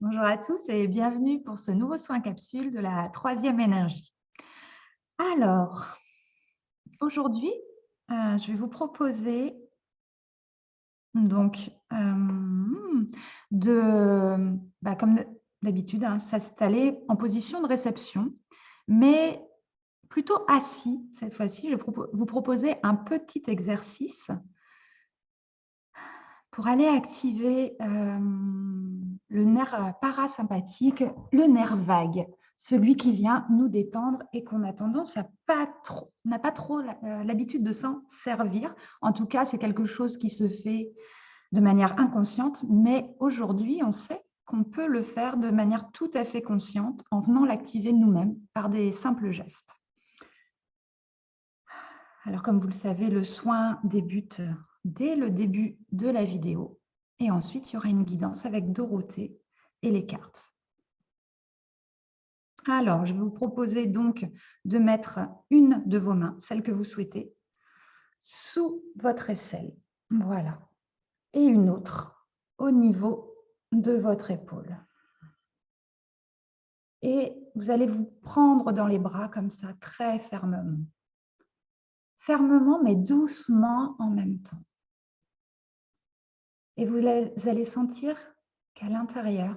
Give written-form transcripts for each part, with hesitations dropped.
Bonjour à tous et bienvenue pour ce nouveau soin capsule de la troisième énergie. Alors, aujourd'hui, je vais vous proposer donc comme d'habitude, hein, s'installer en position de réception, mais plutôt assis. Cette fois-ci, je vais vous proposer un petit exercice pour aller activer le nerf parasympathique, le nerf vague, celui qui vient nous détendre et qu'on a tendance à n'a pas trop l'habitude de s'en servir. En tout cas, c'est quelque chose qui se fait de manière inconsciente, mais aujourd'hui, on sait qu'on peut le faire de manière tout à fait consciente en venant l'activer nous-mêmes par des simples gestes. Alors, comme vous le savez, le soin débute dès le début de la vidéo. Et ensuite, il y aura une guidance avec Dorothée et les cartes. Alors, je vais vous proposer donc de mettre une de vos mains, celle que vous souhaitez, sous votre aisselle. Voilà. Et une autre au niveau de votre épaule. Et vous allez vous prendre dans les bras comme ça, très fermement. Fermement, mais doucement en même temps. Et vous allez sentir qu'à l'intérieur,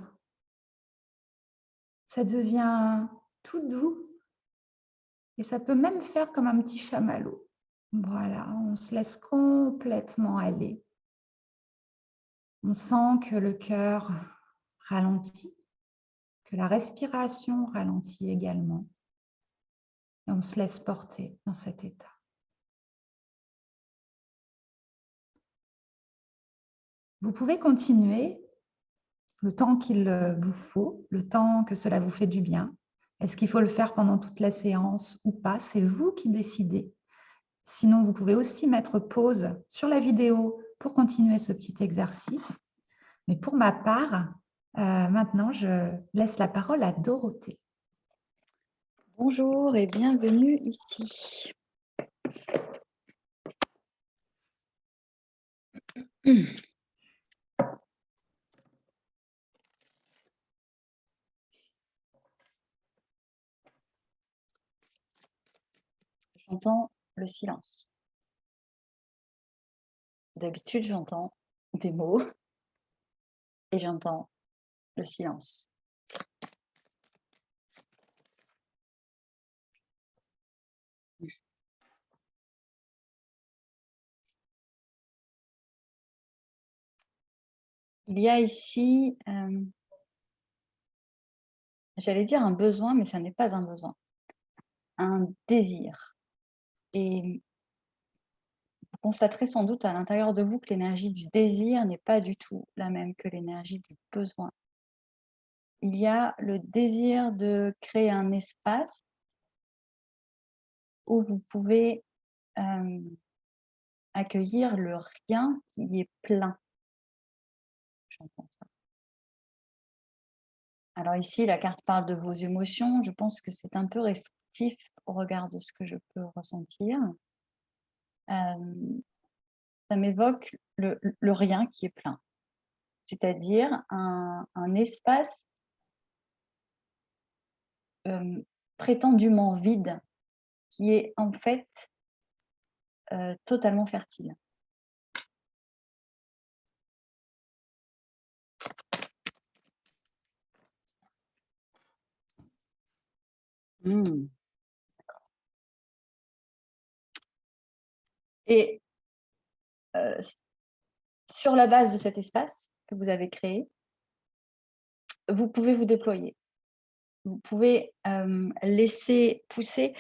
ça devient tout doux et ça peut même faire comme un petit chamallow. Voilà, on se laisse complètement aller. On sent que le cœur ralentit, que la respiration ralentit également. Et on se laisse porter dans cet état. Vous pouvez continuer le temps qu'il vous faut, le temps que cela vous fait du bien. Est-ce qu'il faut le faire pendant toute la séance ou pas? C'est vous qui décidez. Sinon, vous pouvez aussi mettre pause sur la vidéo pour continuer ce petit exercice. Mais pour ma part, maintenant, je laisse la parole à Dorothée. Bonjour et bienvenue ici. J'entends le silence. D'habitude, j'entends des mots et j'entends le silence. Il y a ici, j'allais dire un besoin, mais ça n'est pas un besoin, un désir. Et vous constaterez sans doute à l'intérieur de vous que l'énergie du désir n'est pas du tout la même que l'énergie du besoin. Il y a le désir de créer un espace où vous pouvez accueillir le rien qui est plein. J'entends ça. Alors ici, la carte parle de vos émotions. Je pense que c'est un peu restrictif au regard de ce que je peux ressentir. Ça m'évoque le rien qui est plein, c'est-à-dire un espace prétendument vide qui est en fait totalement fertile. Et sur la base de cet espace que vous avez créé, vous pouvez vous déployer. Vous pouvez laisser pousser.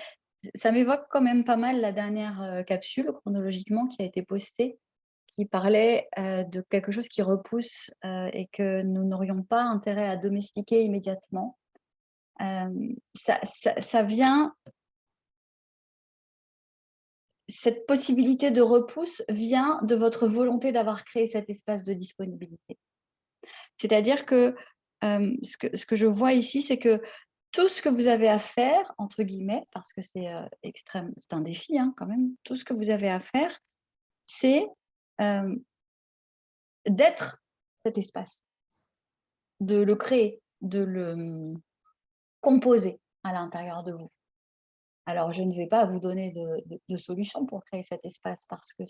Ça m'évoque quand même pas mal la dernière capsule, chronologiquement, qui a été postée, qui parlait de quelque chose qui repousse et que nous n'aurions pas intérêt à domestiquer immédiatement. Ça vient, cette possibilité de repousse vient de votre volonté d'avoir créé cet espace de disponibilité. C'est-à-dire que ce que je vois ici, c'est que tout ce que vous avez à faire, entre guillemets, parce que c'est extrême, c'est un défi hein, quand même, tout ce que vous avez à faire, c'est d'être cet espace. de le créer, de le composer à l'intérieur de vous. Alors, je ne vais pas vous donner de solution pour créer cet espace parce que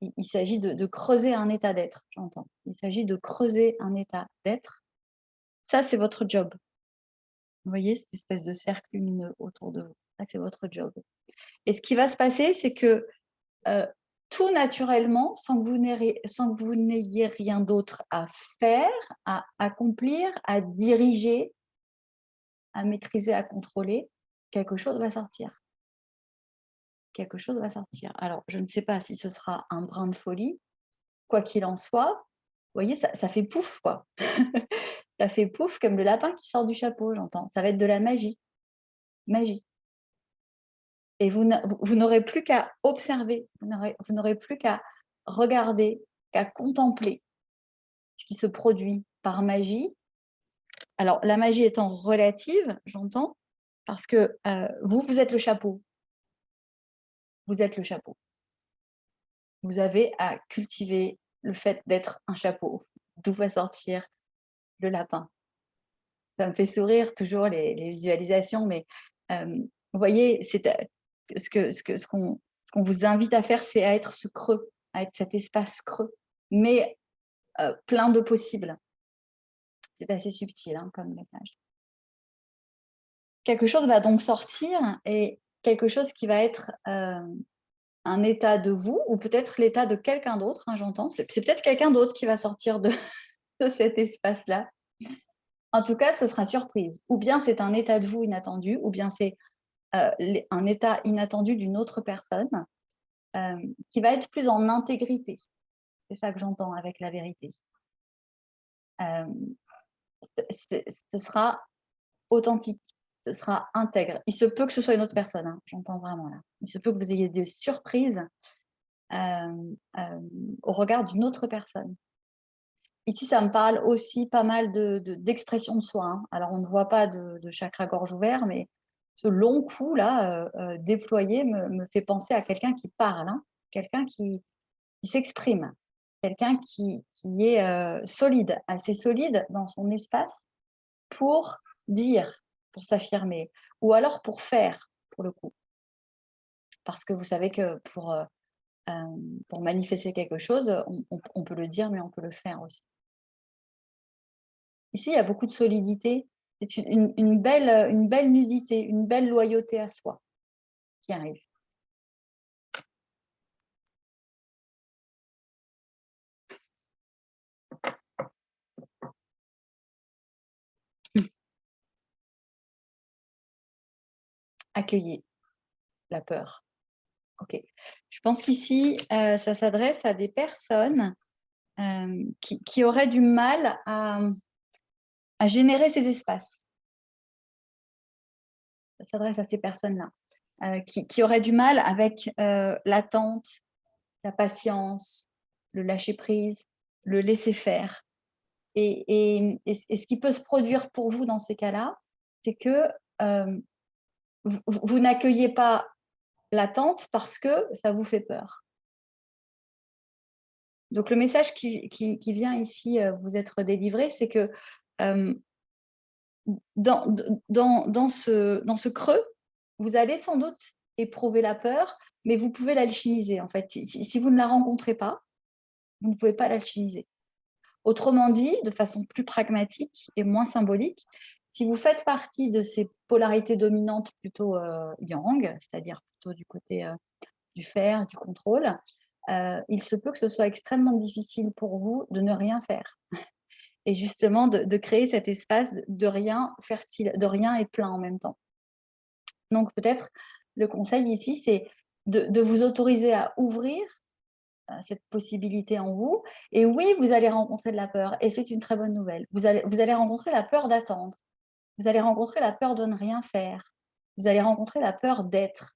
il s'agit de creuser un état d'être, j'entends. Il s'agit de creuser un état d'être. Ça, c'est votre job. Vous voyez cette espèce de cercle lumineux autour de vous. Ça, c'est votre job. Et ce qui va se passer, c'est que tout naturellement, sans que vous n'ayez rien d'autre à faire, à accomplir, à diriger, à maîtriser, à contrôler, quelque chose va sortir. Quelque chose va sortir. Alors, je ne sais pas si ce sera un brin de folie. Quoi qu'il en soit, vous voyez, ça fait pouf, quoi. Ça fait pouf comme le lapin qui sort du chapeau, j'entends. Ça va être de la magie. Magie. Et vous n'aurez plus qu'à observer, vous n'aurez plus qu'à regarder, qu'à contempler ce qui se produit par magie. Alors, la magie étant relative, j'entends, parce que vous êtes le chapeau. Vous êtes le chapeau. Vous avez à cultiver le fait d'être un chapeau, d'où va sortir le lapin. Ça me fait sourire toujours les visualisations, mais vous voyez, ce qu'on vous invite à faire, c'est à être ce creux, à être cet espace creux, mais plein de possibles. C'est assez subtil hein, comme message. Quelque chose va donc sortir et quelque chose qui va être un état de vous ou peut-être l'état de quelqu'un d'autre, hein, j'entends. C'est peut-être quelqu'un d'autre qui va sortir de cet espace-là. En tout cas, ce sera surprise. Ou bien c'est un état de vous inattendu, ou bien c'est un état inattendu d'une autre personne qui va être plus en intégrité. C'est ça que j'entends avec la vérité. Ce sera authentique, ce sera intègre. Il se peut que ce soit une autre personne, hein, j'entends vraiment là. Il se peut que vous ayez des surprises au regard d'une autre personne. Ici, ça me parle aussi pas mal d'expression de soi. Hein. Alors, on ne voit pas de chakra gorge ouvert, mais ce long cou là déployé me fait penser à quelqu'un qui parle, hein, quelqu'un qui s'exprime, quelqu'un qui est solide, assez solide dans son espace pour dire, pour s'affirmer, ou alors pour faire, pour le coup. Parce que vous savez que pour manifester quelque chose, on peut le dire, mais on peut le faire aussi. Ici, il y a beaucoup de solidité. C'est une belle nudité, une belle loyauté à soi qui arrive. Accueillir la peur. Ok. Je pense qu'ici, ça s'adresse à des personnes qui auraient du mal à générer ces espaces. Ça s'adresse à ces personnes-là, qui auraient du mal avec l'attente, la patience, le lâcher-prise, le laisser-faire. Et ce qui peut se produire pour vous dans ces cas-là, c'est que vous n'accueillez pas l'attente parce que ça vous fait peur. Donc, le message qui vient ici vous être délivré, c'est que dans ce creux, vous allez sans doute éprouver la peur, mais vous pouvez l'alchimiser. En fait, si vous ne la rencontrez pas, vous ne pouvez pas l'alchimiser. Autrement dit, de façon plus pragmatique et moins symbolique, si vous faites partie de ces polarités dominantes plutôt yang, c'est-à-dire plutôt du côté du faire, du contrôle, il se peut que ce soit extrêmement difficile pour vous de ne rien faire. Et justement, de créer cet espace de rien fertile, de rien et plein en même temps. Donc peut-être, le conseil ici, c'est de vous autoriser à ouvrir cette possibilité en vous. Et oui, vous allez rencontrer de la peur, et c'est une très bonne nouvelle. Vous allez rencontrer la peur d'attendre. Vous allez rencontrer la peur de ne rien faire. Vous allez rencontrer la peur d'être.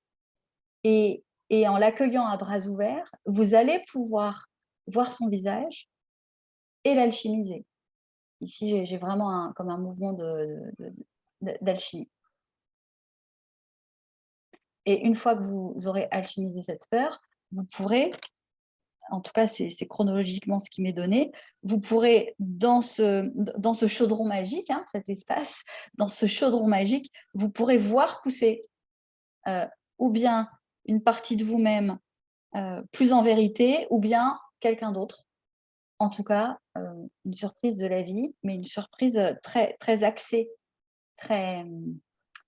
Et en l'accueillant à bras ouverts, vous allez pouvoir voir son visage et l'alchimiser. Ici, j'ai vraiment comme un mouvement d'alchimie. Et une fois que vous aurez alchimisé cette peur, vous pourrez en tout cas, c'est chronologiquement ce qui m'est donné. Vous pourrez, dans ce chaudron magique, hein, cet espace, dans ce chaudron magique, vous pourrez voir pousser ou bien une partie de vous-même plus en vérité, ou bien quelqu'un d'autre. En tout cas, une surprise de la vie, mais une surprise très, très axée, très,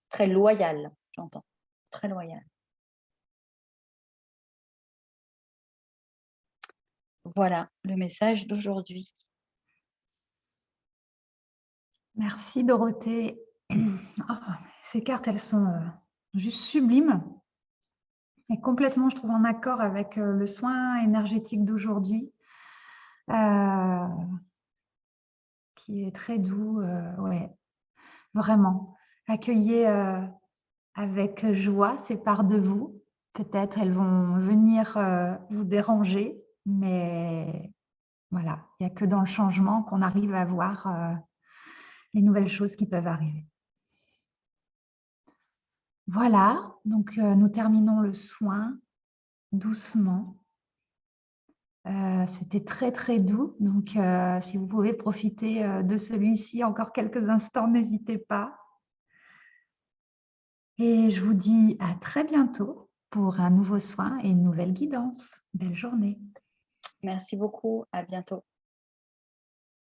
très loyale, j'entends. Très loyale. Voilà le message d'aujourd'hui. Merci Dorothée. Ah, ces cartes, elles sont juste sublimes et complètement, je trouve, en accord avec le soin énergétique d'aujourd'hui, qui est très doux. Ouais, vraiment. Accueillez avec joie ces parts de vous. Peut-être elles vont venir vous déranger, mais voilà, il n'y a que dans le changement qu'on arrive à voir les nouvelles choses qui peuvent arriver. Voilà, donc nous terminons le soin doucement. C'était très très doux, donc si vous pouvez profiter de celui-ci encore quelques instants, n'hésitez pas. Et je vous dis à très bientôt pour un nouveau soin et une nouvelle guidance. Belle journée. Merci beaucoup, à bientôt.